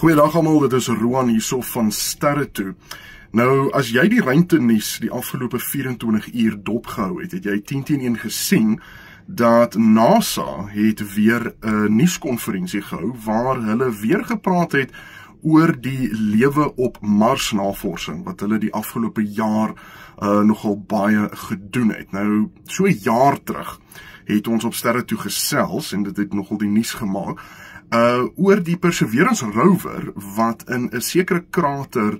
Goeiedag almal, dit is Roan hierso van Sterre Toe. Nou, as jy die ruimtenuus die afgelope 24 uur dopgehou het, het jy 10-1 gesien dat NASA het weer 'n nuuskonferensie gehou waar hulle weer gepraat het oor die lewe op Mars navorsing wat hulle die afgelope jaar nogal baie gedoen het. Nou, so 'n jaar terug het ons op Sterre Toe gesels en dit het nogal die nuus gemaak oor die Perseverance rover wat in 'n sekere krater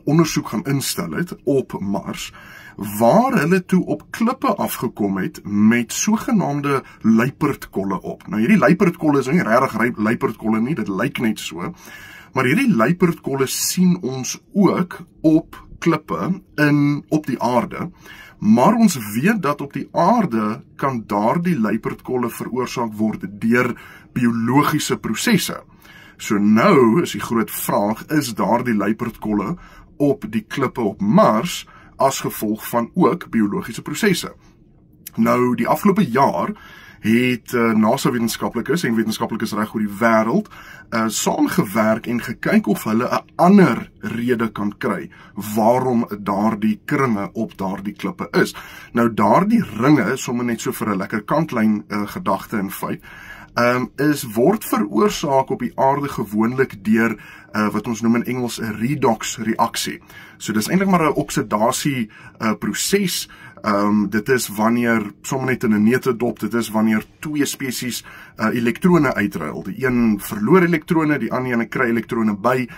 ondersoek gaan instel het op Mars, waar hulle toe op klippe afgekom het met sogenaamde luiperdkolle op. Nou hierdie luiperdkolle is nie regtig luiperdkolle nie, dit lyk net so, maar hierdie luiperdkolle sien ons ook op klippe op die aarde, maar ons weet dat op die aarde kan daardie luiperdkolle veroorsaak word deur biologiese prosesse. So nou is die groot vraag, is daardie luiperdkolle op die klippe op Mars as gevolg van ook biologiese prosesse? Nou, die afgelope jaar het NASA-wetenskaplikes en wetenskaplikes reg oor die wêreld saamgewerk en gekyk of hulle 'n ander rede kan kry waarom daardie kringe op daardie klippe is. Nou, daardie ringe, sommer net so vir 'n lekker kantlyn gedagte en feit, word veroorsaak op die aarde gewoonlik deur wat ons noem in Engels 'n redox reaksie. So dis eintlik maar 'n oksidasie proses. Dit is wanneer, sommer net in 'n neutedop, dit is wanneer twee spesies elektrone uitruil. Die een verloor elektrone, die ander een kry elektrone by.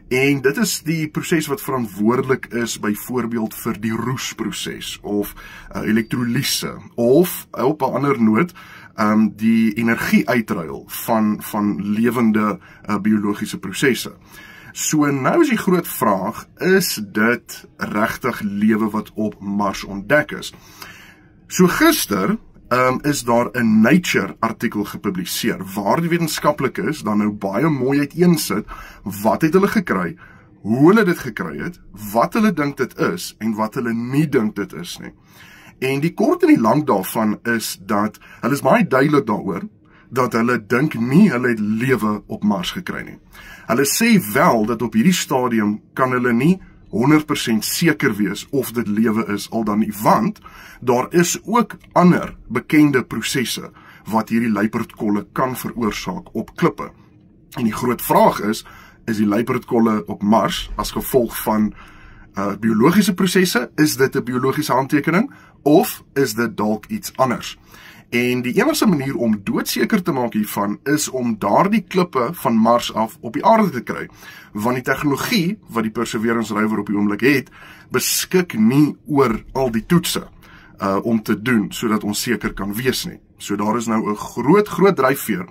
En dit is die proses wat verantwoordelik is byvoorbeeld vir die roesproses of elektrolise of op 'n ander noot die energie uitruil van lewende biologiese prosesse. So nou is die groot vraag, is dit regtig lewe wat op Mars ontdek is? So gister is daar 'n Nature artikel gepubliseer waar die wetenskaplikes dan nou baie mooi uiteensit wat het hulle gekry, hoe hulle dit gekry het, wat hulle dink dit is en wat hulle nie dink dit is nie. En die kort en die lank daarvan is dat hulle is baie duidelik daaroor dat hulle dink nie hulle het lewe op Mars gekry nie. Hulle sê wel dat op hierdie stadium kan hulle nie 100% seker wees of dit lewe is al dan nie, want daar is ook ander bekende prosesse wat hierdie luiperdkolle kan veroorsaak op klippe. En die groot vraag is die luiperdkolle op Mars as gevolg van biologiese prosesse, is dit 'n biologiese handtekening of is dit dalk iets anders? En die enigste manier om doodseker te maak hiervan is om daardie klippe van Mars af op die aarde te kry, want die tegnologie wat die Perseverance rover op die oomblik het, beskik nie oor al die toetse om te doen, sodat ons seker kan wees nie. So daar is nou 'n groot dryfveer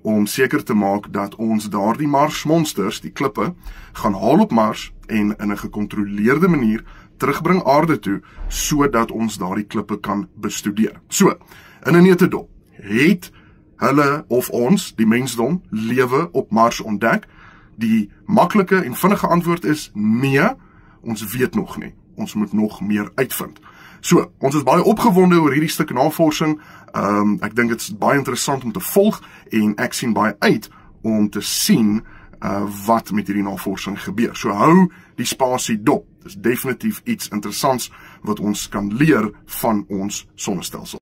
om seker te maak dat ons daardie Marsmonsters, die klippe, gaan haal op Mars en in 'n gecontroleerde manier terugbring aarde toe, sodat ons daardie klippe kan bestudeer. So, in 'n neutedop, het hulle of ons, die mensdom, lewe op Mars ontdek? Die maklike en vinnige antwoord is nee, ons weet nog nie. Ons moet nog meer uitvind. So, ons is baie opgewonde oor hierdie stuk navorsing. Ek dink dit is baie interessant om te volg en ek sien baie uit om te sien wat met hierdie navorsing gebeur. So hou die spasie dop. Dit is definitief iets interessants wat ons kan leer van ons sonnestelsel.